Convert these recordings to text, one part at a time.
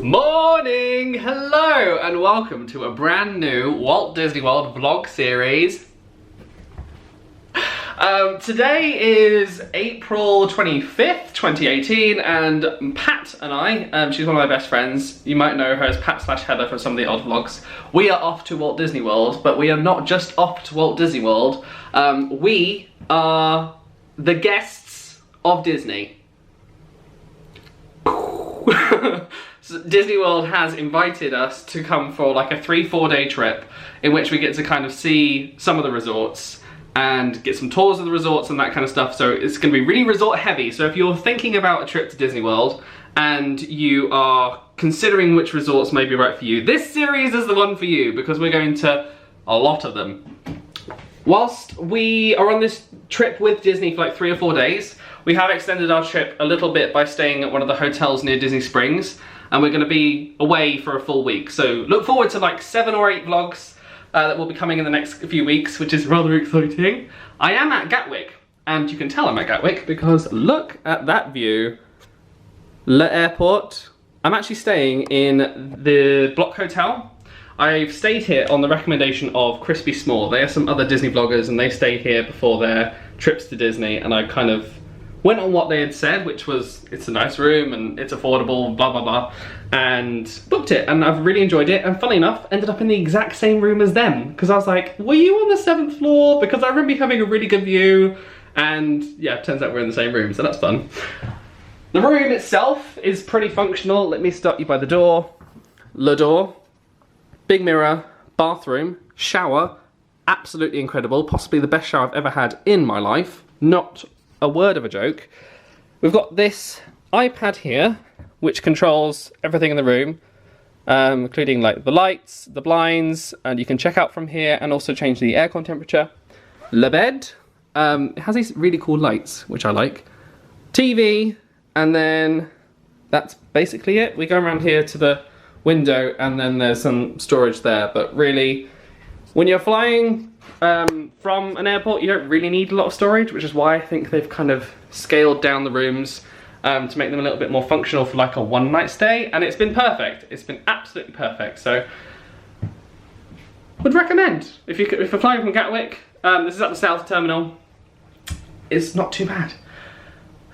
Morning! Hello and welcome to a brand new Walt Disney World vlog series. Today is April 25th, 2018 and Pat and I, she's one of my best friends, you might know her as Pat/Heather from some of the odd vlogs. We are off to Walt Disney World, but we are not just off to Walt Disney World, we are the guests of Disney. So Disney World has invited us to come for like a 3-4 day trip in which we get to kind of see some of the resorts and get some tours of the resorts and that kind of stuff. So it's going to be really resort heavy. So if you're thinking about a trip to Disney World and you are considering which resorts may be right for you, this series is the one for you because we're going to a lot of them. Whilst we are on this trip with Disney for like 3 or 4 days, we have extended our trip a little bit by staying at one of the hotels near Disney Springs, and we're going to be away for a full week. So look forward to like 7 or 8 vlogs that will be coming in the next few weeks, which is rather exciting. I am at Gatwick, and you can tell I'm at Gatwick because look at that view. Le Airport. I'm actually staying in the Bloc Hotel. I've stayed here on the recommendation of Crispy Small. They are some other Disney vloggers and they stayed here before their trips to Disney, and I kind of went on what they had said, which was it's a nice room and it's affordable, blah blah blah, and booked it, and I've really enjoyed it, and funny enough ended up in the exact same room as them because I was like, were you on the 7th floor? Because I remember having a really good view, and yeah, turns out we're in the same room, so that's fun. The room itself is pretty functional. Let me start you by the door. Le door. Big mirror, bathroom, shower, absolutely incredible, possibly the best shower I've ever had in my life, not a word of a joke. We've got this iPad here, which controls everything in the room, including like the lights, the blinds, and you can check out from here and also change the aircon temperature. Le bed, it has these really cool lights, which I like. TV, and then that's basically it. We go around here to the window and then there's some storage there, but really when you're flying from an airport you don't really need a lot of storage, which is why I think they've kind of scaled down the rooms to make them a little bit more functional for like a one-night stay, and it's been perfect. It's been absolutely perfect, so would recommend if you're flying from Gatwick. This is at the South Terminal. It's not too bad.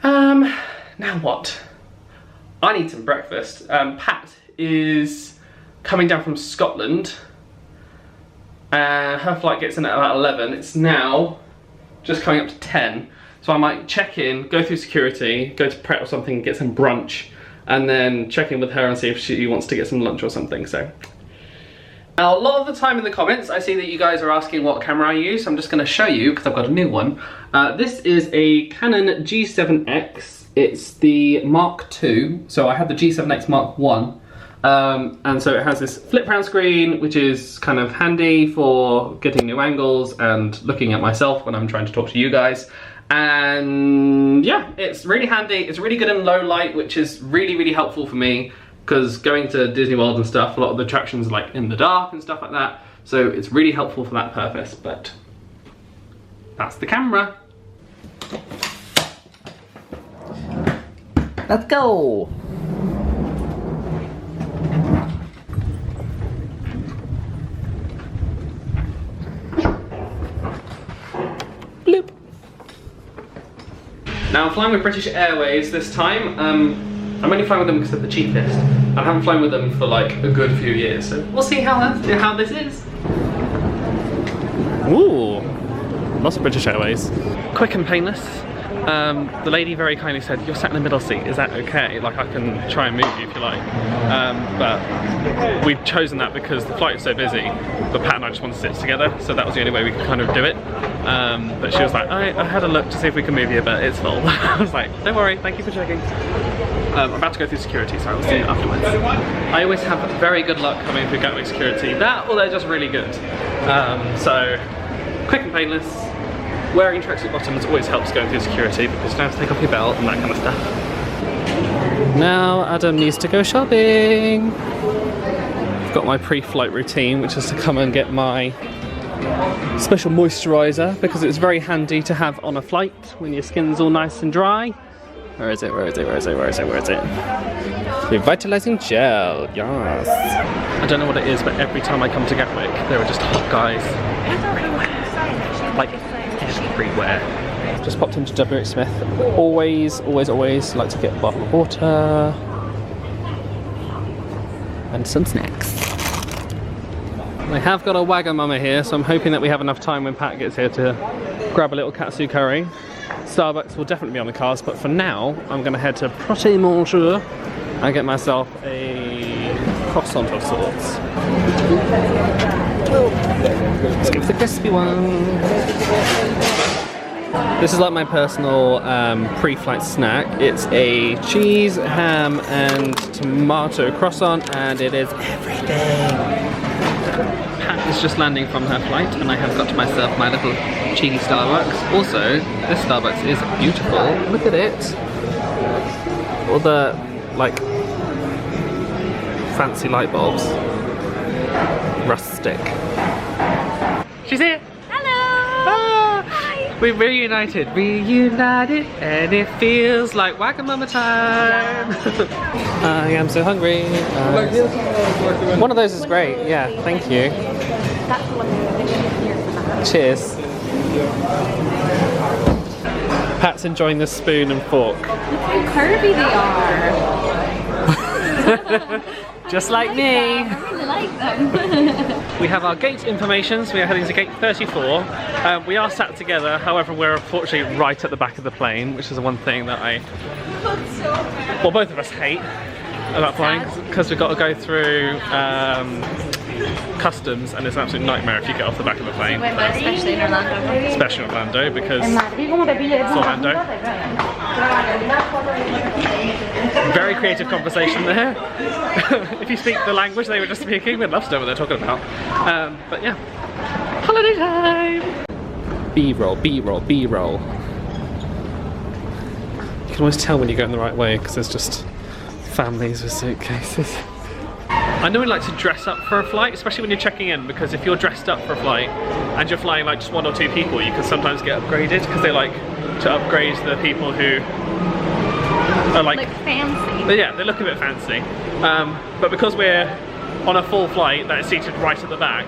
Now what? I need some breakfast. Pat is coming down from Scotland. Her flight gets in at about 11. It's now just coming up to 10. So I might check in, go through security, go to Pret or something, get some brunch, and then check in with her and see if she wants to get some lunch or something. So now, a lot of the time in the comments I see that you guys are asking what camera I use, so I'm just going to show you because I've got a new one. This is a Canon G7X. It's the Mark II, so I had the G7X Mark I, and so it has this flip round screen, which is kind of handy for getting new angles and looking at myself when I'm trying to talk to you guys. And yeah, it's really handy. It's really good in low light, which is really, really helpful for me because going to Disney World and stuff, a lot of the attractions are like in the dark and stuff like that. So it's really helpful for that purpose, but that's the camera. Let's go! Bloop! Now I'm flying with British Airways this time. I'm only flying with them because they're the cheapest. I haven't flown with them for like a good few years, so we'll see how this is. Ooh, lots of British Airways. Quick and painless. The lady very kindly said, you're sat in the middle seat, is that okay? Like I can try and move you if you like. But we've chosen that because the flight is so busy, but Pat and I just want to sit together, so that was the only way we could kind of do it. But she was like, I had a look to see if we can move you, but it's full. I was like, don't worry, thank you for checking. I'm about to go through security, so I will see you afterwards. I always have very good luck coming through Gatwick security, that or they're just really good. So, quick and painless. Wearing tracksuit bottoms always helps going through security because you don't have to take off your belt and that kind of stuff. Now Adam needs to go shopping. I've got my pre-flight routine, which is to come and get my special moisturiser because it's very handy to have on a flight when your skin's all nice and dry. Where is it? Where is it? Where is it? Where is it? Where is it? Revitalizing gel, yes. I don't know what it is, but every time I come to Gatwick, there are just hot guys everywhere. Like everywhere. Just popped into WH Smith. Always like to get a bottle of water and some snacks. I have got a Wagamama here, so I'm hoping that we have enough time when Pat gets here to grab a little katsu curry. Starbucks will definitely be on the cards, but for now, I'm going to head to Proté Manger and get myself a croissant of sorts. Let's go for the crispy one. This is like my personal pre-flight snack. It's a cheese, ham and tomato croissant, and it is everything. Pat is just landing from her flight and I have got to myself my little cheeky Starbucks. Also, this Starbucks is beautiful. Look at it. All the, like, fancy light bulbs. Rustic. She's here! Hello! Ah, hi! We're reunited, and it feels like Wagamama time! I am so hungry. One of those is great, yeah, thank you. Cheers. Pat's enjoying the spoon and fork. Look how curvy they are. Just like me. I really like them. We have our gate information, so we are heading to gate 34. We are sat together, however we're unfortunately right at the back of the plane, which is the one thing that well, both of us hate about flying, because we've got to go through customs, and it's an absolute nightmare if you get off the back of the plane. Especially in Orlando. Especially in Orlando, because it's Orlando. Very creative conversation there. If you speak the language they were just speaking, we'd love to know what they're talking about. But yeah, holiday time! B-roll, B-roll, B-roll. You can always tell when you're going the right way, because there's just families with suitcases. I normally like to dress up for a flight, especially when you're checking in, because if you're dressed up for a flight and you're flying like just 1 or 2 people, you can sometimes get upgraded, because they like to upgrade the people who are like fancy. Yeah, they look a bit fancy. But because we're on a full flight that is seated right at the back,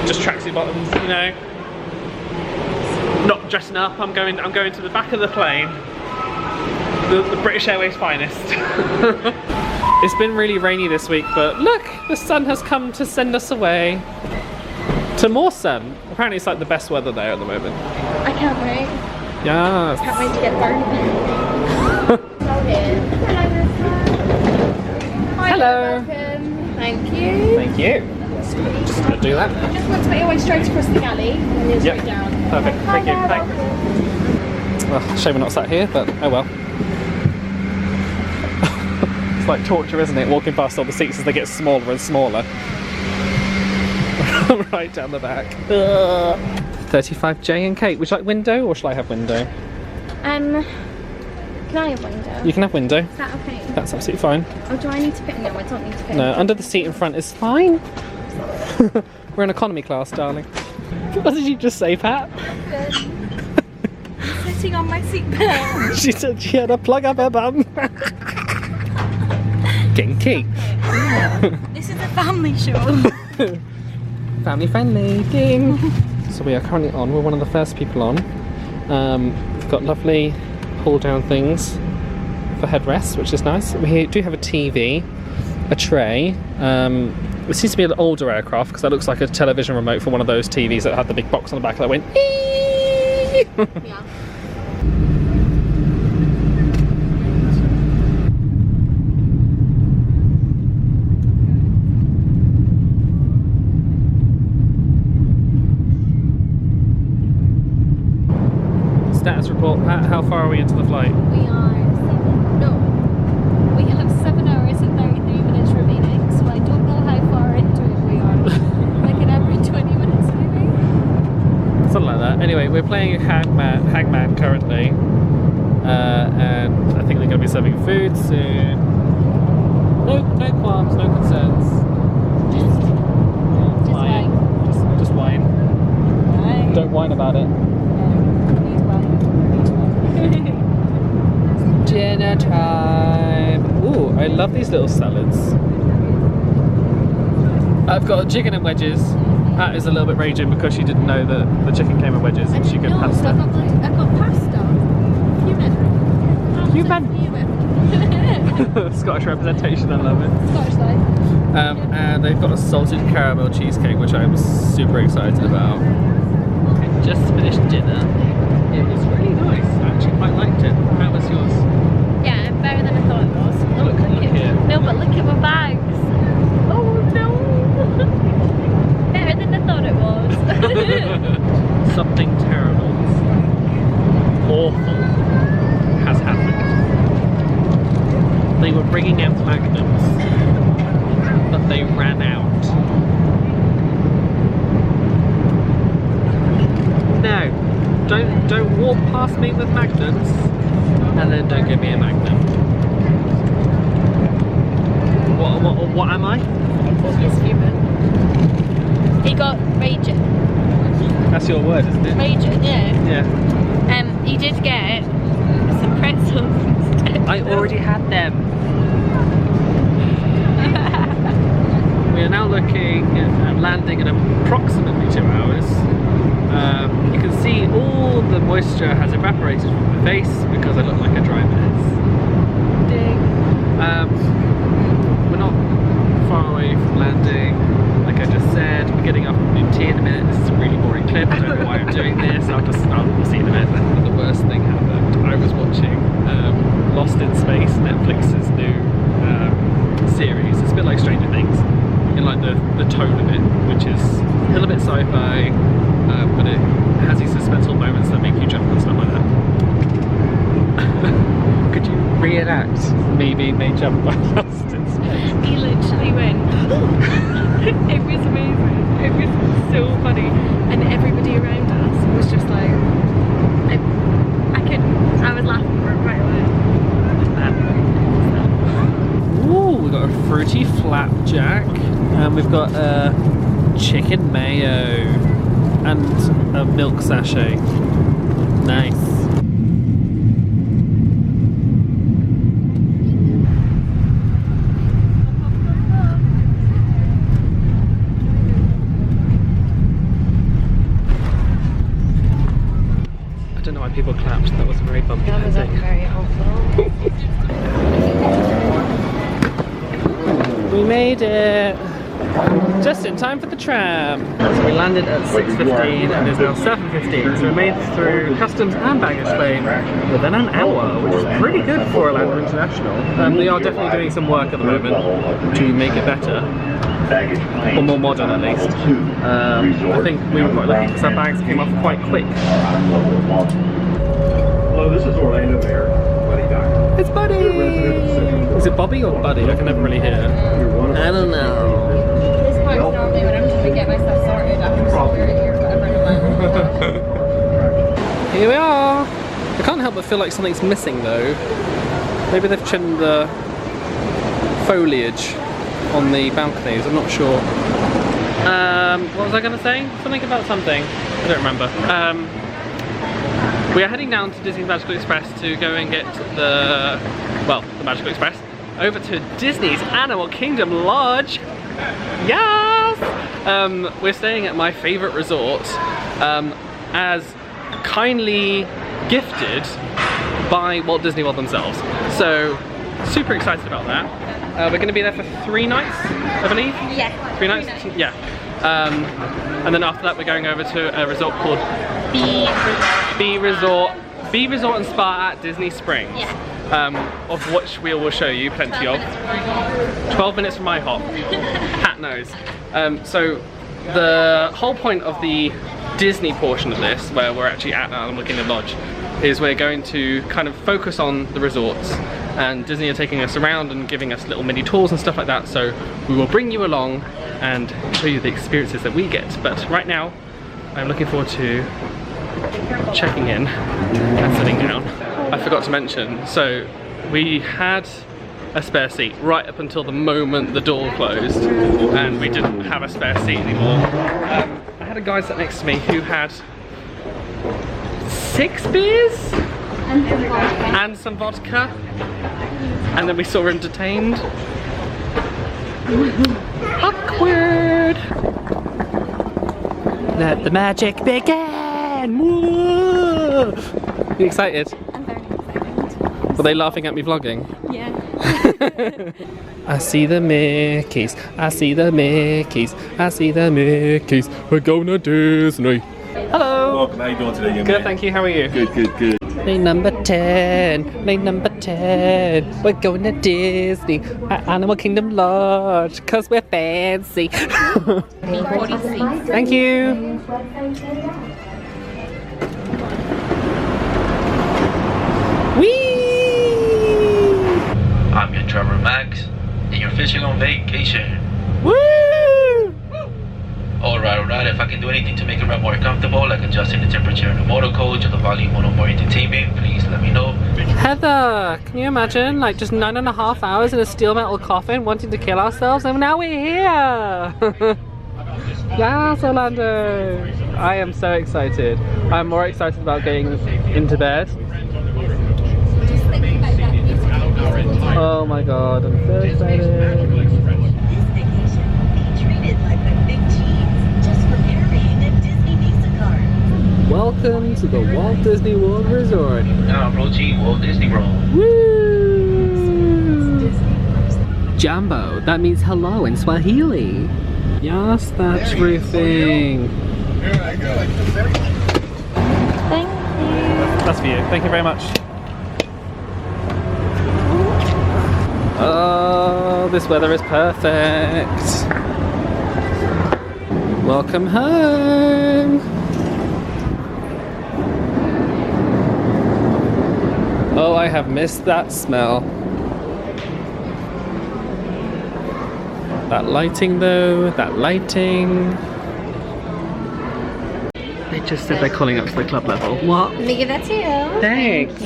just tracksuit bottoms, you know, not dressing up. I'm going to the back of the plane, the British Airways finest. It's been really rainy this week, but look, the sun has come to send us away to more sun. Apparently it's like the best weather there at the moment. I can't wait. Yes. Can't wait to get burned. Hello. Thank you. Thank you. Just gonna do that. Just want to make your way straight across the galley and then straight down. Perfect. Thank you. Thanks. Well, shame we're not sat here, but oh well. It's like torture, isn't it? Walking past all the seats as they get smaller and smaller. Right down the back. 35J and Kate. Would you like window or shall I have window? Can I have window? You can have window. Is that okay? That's absolutely fine. Oh, do I need to fit in? No, I don't need to fit in. No, under the seat in front is fine. We're in economy class, darling. What did you just say, Pat? Good. Sitting on my seatbelt. She said she had a plug up her bum. Kinky. This is a family show. Family friendly, ding. So we are currently on, we're one of the first people on. We've got lovely pull down things for headrests, which is nice. We do have a TV, a tray. It seems to be an older aircraft because that looks like a television remote for one of those TVs that had the big box on the back that went Yeah. Status report, Pat, how far are we into the flight? We have 7 hours and 33 minutes remaining, so I don't know how far into it we are. Like an average 20 minutes maybe? Something like that. Anyway, we're playing Hangman currently, and I think they're going to be serving food soon. No qualms, no concerns. Just whine. Don't whine about it. dinner time. Ooh, I love these little salads. I've got chicken and wedges. That is a little bit raging because she didn't know that the chicken came in wedges and she could pasta. So I got pasta. Human. Scottish representation, I love it. Scottish life. And they've got a salted caramel cheesecake, which I'm super excited about. Just finished dinner. It was really nice. I actually quite liked it. How was yours? Yeah, better than I thought it was. Look here. No, but look at my bags. Oh no! Better than I thought it was. Something terrible, awful has happened. They were bringing out magnums, but they ran out. No, don't walk past me with magnums, and then don't give me a magnum. What am I? He's human. He got raging. That's your word, isn't it? Raging, yeah. Yeah. He did get some pretzels instead. I already had them. We are now looking at landing in approximately 2 hours. You can see all the moisture has evaporated from my face because I look like a dry mess. Ding. We're not far away from landing. Like I just said, we're getting up in tea in a minute. This is a really boring clip. I don't know why I'm doing this. I'll see in a minute. But the worst thing happened. I was watching Lost in Space, Netflix's new series. It's a bit like Stranger Things, in like the tone of it, which is a little bit sci-fi, but it has these suspenseful moments that make you jump and stuff like that. Could you reenact me being made jump by Lost in Space? He literally went. It was amazing. It was so funny, and everybody around us was just like, I was laughing for it right away. Ooh, we've got a fruity flapjack, and we've got a chicken mayo, and a milk sachet. Nice. I don't know why people clapped. That was a very bumpy That was landing. very helpful. We made it just in time for the tram. So we landed at 6:15 and it's now 7:15. So we made it through customs and baggage claim within an hour, which is pretty good for Orlando International. They are definitely doing some work at the moment to make it better. Or more modern at least. I think we were quite lucky because our bags came off quite quick. Hello, this is Orlando Mayor, Buddy Doctor. It's Buddy! Is it Bobby or Buddy? I can never really hear. I don't know. This part's normally when I'm trying to get myself sorted after somewhere here, but I've run away. Here we are! I can't help but feel like something's missing though. Maybe they've trimmed the foliage on the balconies, I'm not sure. What was I going to say? Something about something. I don't remember. We are heading down to Disney's Magical Express to go and get the Magical Express over to Disney's Animal Kingdom Lodge. Yes! We're staying at my favourite resort as kindly gifted by Walt Disney World themselves. So, super excited about that. We're going to be there for 3 nights, I believe? Yeah. 3 nights? Yeah. And then after that we're going over to a resort called B Resort and Spa at Disney Springs. Yeah. Of which we will show you plenty of. 12 minutes from my hop. Hat knows. So the whole point of the Disney portion of this, where we're actually at Animal Kingdom Lodge, is we're going to kind of focus on the resorts, and Disney are taking us around and giving us little mini tours and stuff like that, so we will bring you along and show you the experiences that we get. But right now I'm looking forward to checking in and sitting down. I forgot to mention, so we had a spare seat right up until the moment the door closed, and we didn't have a spare seat anymore. I had a guy sat next to me who had 6 beers? And some vodka. And some vodka. And then we saw him detained. Awkward. Let the magic begin. Woo! You excited? I'm very excited. Were they laughing at me vlogging? Yeah. I see the Mickeys, I see the Mickeys, I see the Mickeys. We're going to Disney. Hello. Welcome. How you doing today, young Good, man? thank you. How are you? Good, good, good. Lane number 10, lane number 10. We're going to Disney at Animal Kingdom Lodge, cause we're fancy. Thank you. Whee! I'm your driver Max, and you're fishing on vacation. Woo! Alright, if I can do anything to make it ride more comfortable, like adjusting the temperature in the motor coach or the volume on more entertainment, please let me know. Heather, can you imagine like just 9.5 hours in a steel metal coffin wanting to kill ourselves, and now we're here! Yes, Orlando! I am so excited. I'm more excited about getting into bed. Just thinking about that music. Oh my god, I'm so excited. This vacation will be treated like a big cheese just for carrying a Disney Visa card. Welcome to the Walt Disney World Resort. Now approaching Walt Disney World. Woo! Jambo, that means hello in Swahili. Yes, that's roofing. Thank you. That's for you. Thank you very much. Oh, this weather is perfect. Welcome home. Oh, I have missed that smell. That lighting though, that lighting. They just said they're calling up to the club level. What? Let me give that to you. Thanks.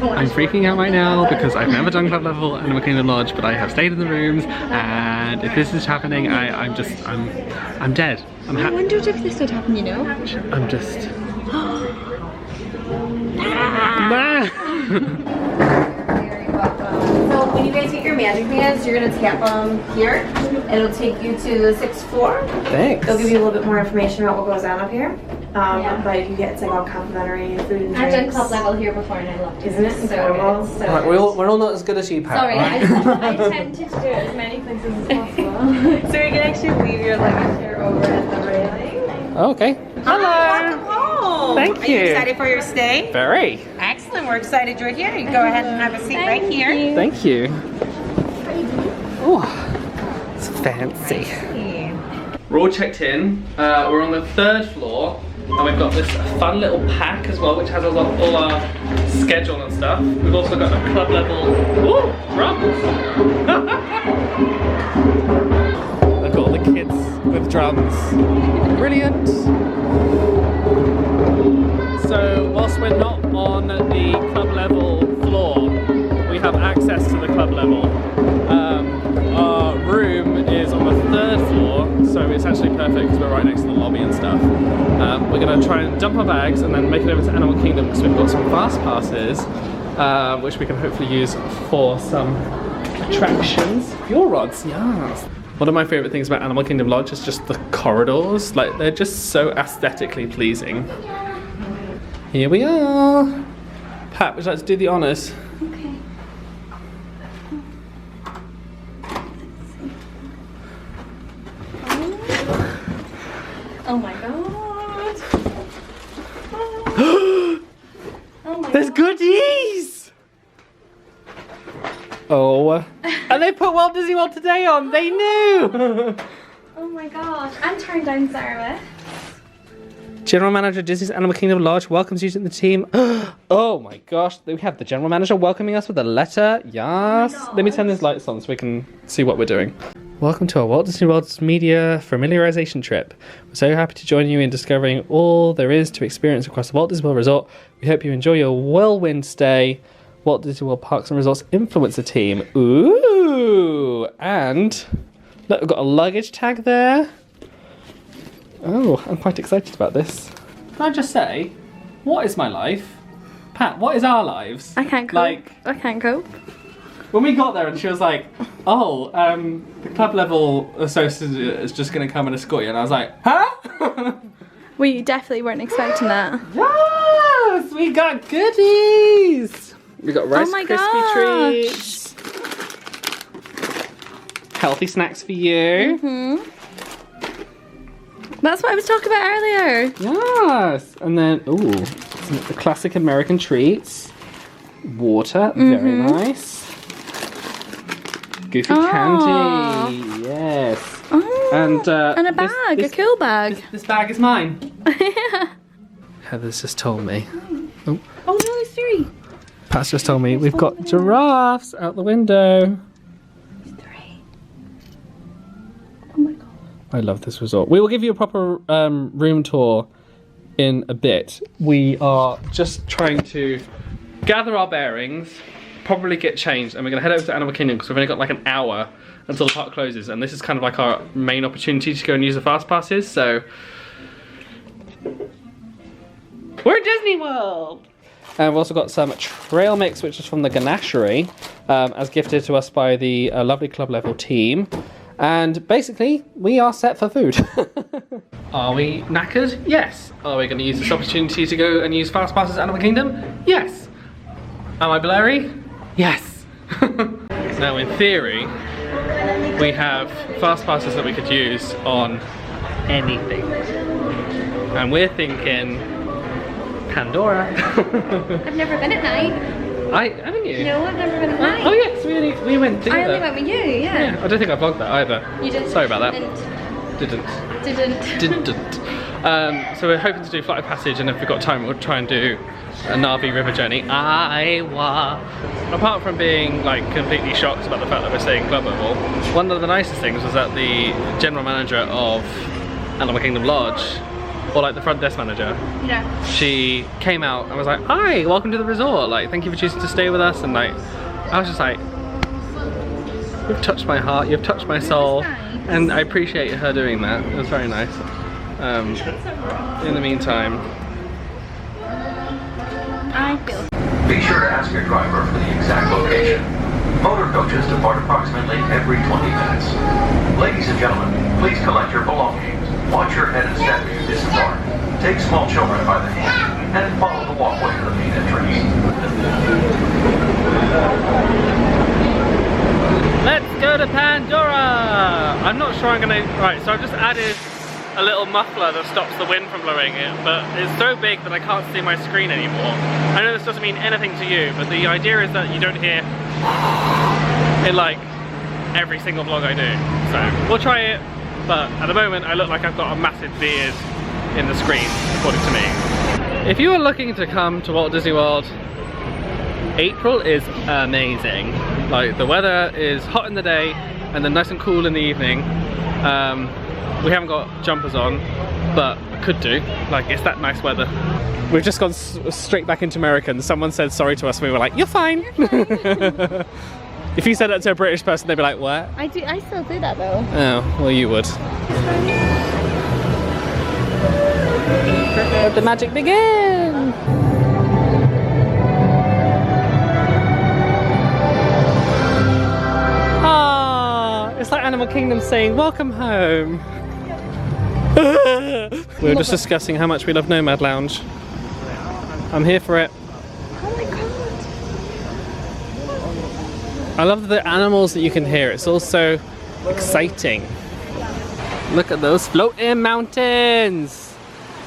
I'm freaking out right now because I've never done club level at Animal Kingdom Lodge, but I have stayed in the rooms, and if this is happening, I'm dead. I wondered if this would happen, you know? I'm just. So when you guys get your magic bands, you're gonna tap them here, and it'll take you to the 6th floor. Thanks. They'll give you a little bit more information about what goes on up here. But you get it's like all complimentary food and I've drinks. done club level here before and I loved it. Isn't it So incredible? good, so Right, good. we're all not as good as you, Pat. Sorry, right? I attempted to do it as many places as possible. So you can actually leave your luggage here over at the railing. Okay. Hello. Welcome home. Thank Are you you. excited for your stay? Very. Excellent. We're excited you're here. You can go ahead and have a seat right here. Thank you. Oh, it's fancy. We're all checked in. We're on the 3rd floor, and we've got this fun little pack as well, which has all our schedule and stuff. We've also got a club level. Ooh, drums! I've got all the kids with drums. Brilliant. So whilst we're not on the club level floor, we have access to the club level. Our room is on the 3rd floor, so it's actually perfect because we're right next to the lobby and stuff. We're going to try and dump our bags and then make it over to Animal Kingdom because we've got some fast passes, which we can hopefully use for some attractions. Fuel rods, yes. One of my favourite things about Animal Kingdom Lodge is just the corridors. Like, they're just so aesthetically pleasing. Here we are. Pat, would you like to do the honours? Okay. Oh my god. Oh my There's god. goodies! Oh. And they put Walt Disney World Today on. They knew! Oh my gosh. And turn down service. General Manager Disney's Animal Kingdom Lodge welcomes you to the team. Oh my gosh, we have the General Manager welcoming us with a letter. Yes. Let me turn these lights on so we can see what we're doing. Welcome to our Walt Disney World's media familiarization trip. We're so happy to join you in discovering all there is to experience across the Walt Disney World Resort. We hope you enjoy your whirlwind stay. Walt Disney World Parks and Resorts Influencer Team. Ooh, and look, we've got a luggage tag there. Oh, I'm quite excited about this. Can I just say, what is my life? Pat, what is our lives? I can't cope. Like, I can't cope. when we got there and she was like, oh, the club level associate is just going to come and escort you. And I was like, huh? We definitely weren't expecting that. Yes, we got goodies. We got Rice my Krispie gosh. treats. Healthy snacks for you. That's what I was talking about earlier. Yes. And then, ooh, the classic American treats. Water, very nice. Goofy candy, yes. Oh, And a bag, a cool bag. This bag is mine. Heather's just told me. Oh no, there's 3. Pat's just told me we've got giraffes out the window. 3. Oh my god. I love this resort. We will give you a proper room tour in a bit. We are just trying to gather our bearings, probably get changed, and we're going to head over to Animal Kingdom because we've only got like an hour until the park closes, and this is kind of like our main opportunity to go and use the fast passes. So we're at Disney World. And we've also got some trail mix, which is from the Ganachery, as gifted to us by the lovely club level team. And basically, we are set for food. Are we knackered? Yes. Are we going to use this opportunity to go and use fast passes at Animal Kingdom? Yes. Am I blurry? Yes. Now, in theory, we have fast passes that we could use on anything. And we're thinking Pandora. I've never been at night. Haven't you? No, I've never been at night. Oh yes, we went together. I only went with you, yeah. I don't think I vlogged that either. You did. Sorry about that. Didn't. Didn't. So we're hoping to do Flight of Passage, and if we've got time, we'll try and do a Na'vi river journey. Apart from being like completely shocked about the fact that we're staying club level, one of the nicest things was that the general manager of Animal Kingdom Lodge, or like the front desk manager, Yeah. she came out and was like, hi, welcome to the resort, like thank you for choosing to stay with us. And like I was just like, you've touched my heart, you've touched my soul. Nice. And I appreciate her doing that. It was very nice. In the meantime, I feel. Be sure to ask your driver for the exact location. Motor coaches depart approximately every 20 minutes. Ladies and gentlemen, please collect your belongings. Watch your head and step as you disembark. Take small children by the hand and follow the walkway to the main entrance. let's go to Pandora! I'm not sure I'm gonna... Right, so I've just added a little muffler that stops the wind from blowing it, but it's so big that I can't see my screen anymore. I know this doesn't mean anything to you, but the idea is that you don't hear in like every single vlog I do. So we'll try it, but at the moment I look like I've got a massive beard in the screen, according to me. If you are looking to come to Walt Disney World, April is amazing. Like the weather is hot in the day and then nice and cool in the evening. We haven't got jumpers on, but could do. Like it's that nice weather. We've just gone straight back into American. Someone said sorry to us and we were like, you're fine. You're fine. If you said that to a British person, they'd be like, what? I still do that though. Oh, well you would. Let the magic begin! Ah, it's like Animal Kingdom saying, welcome home. We were just discussing how much we love Nomad Lounge. I'm here for it. Oh my god. I love the animals that you can hear. It's also exciting. Look at those floating mountains.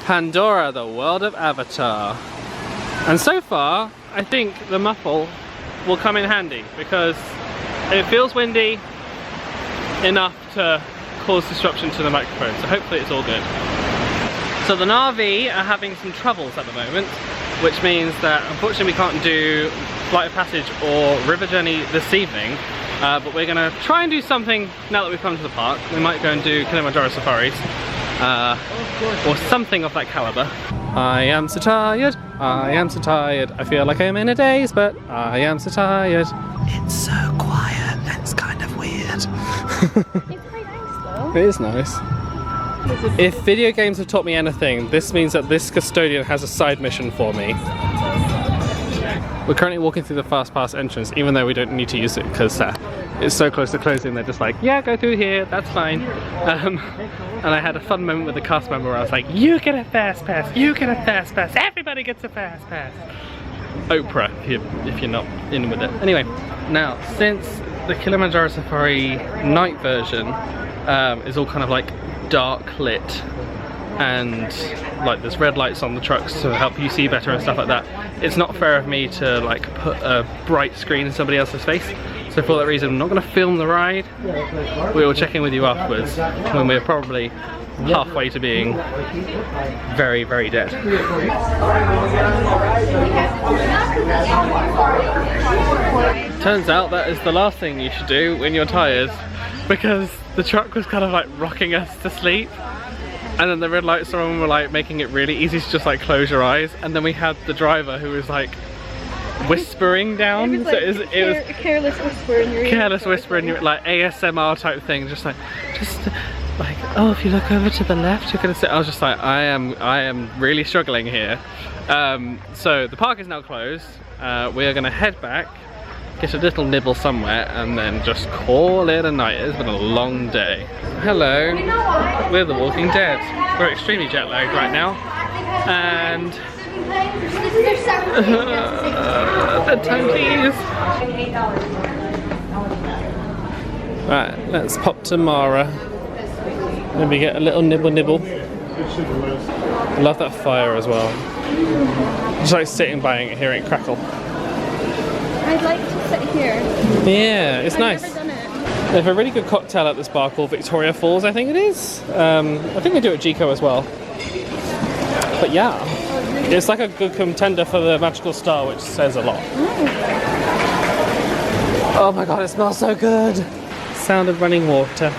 Pandora, the world of Avatar. And so far, I think the muffle will come in handy because it feels windy enough to cause disruption to the microphone, so hopefully it's all good. So the Na'vi are having some troubles at the moment, which means that unfortunately we can't do Flight of Passage or River Journey this evening, but we're gonna try and do something now that we've come to the park. We might go and do Kilimanjaro safaris, or something of that caliber. I am so tired, I am so tired. I feel like I'm in a daze, but I am so tired. It's so quiet, it's kind of weird. It's quite nice though. It is nice. If video games have taught me anything, this means that this custodian has a side mission for me. We're currently walking through the fast pass entrance, even though we don't need to use it because it's so close to closing. They're just like, yeah, go through here, that's fine. And I had a fun moment with the cast member where I was like, you get a fast pass, you get a fast pass, everybody gets a fast pass. Oprah, if you're not in with it. Anyway, now since the Kilimanjaro Safari night version is all kind of like dark lit, and like there's red lights on the trucks to help you see better and stuff like that, it's not fair of me to like put a bright screen in somebody else's face. So for that reason, I'm not going to film the ride. We will check in with you afterwards when we're probably halfway to being very, very dead. Turns out that is the last thing you should do when you're tired, because the truck was kind of like rocking us to sleep, and then the red lights on were like making it really easy to just like close your eyes, and then we had the driver who was like whispering down. It was careless whisper in your ear. Careless whisper in your, like ASMR type thing, just like oh, if you look over to the left you're gonna see. I was just like, I am really struggling here. So the park is now closed. We are gonna head back, get a little nibble somewhere, and then just call it a night. It's been a long day. Hello, we're the Walking Dead. We're extremely jet lagged right now, and bedtime please. Right, let's pop to Mara. Maybe get a little nibble. I love that fire as well. Just like sitting by it, hearing it crackle. I'd like to sit here. Yeah, it's nice. I've never done it. They have a really good cocktail at this bar called Victoria Falls, I think it is. I think they do it at Gico as well. But yeah, it's like a good contender for the Magical Star, which says a lot. Oh my god, it smells so good. Sound of running water.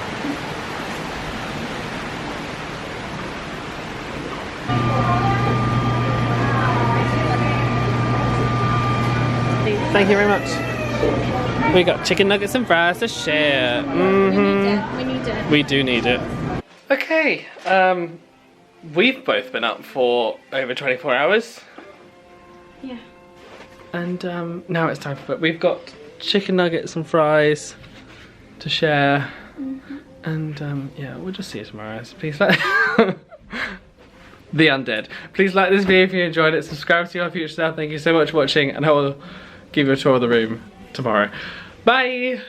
Thank you very much. We got chicken nuggets and fries to share. We need it. We do need it. Okay, we've both been up for over 24 hours. Yeah. And now it's time for, we've got chicken nuggets and fries to share. And yeah, we'll just see you tomorrow. So please like The Undead. Please like this video if you enjoyed it. Subscribe to our future stuff. Thank you so much for watching, and I will give you a tour of the room tomorrow. Bye!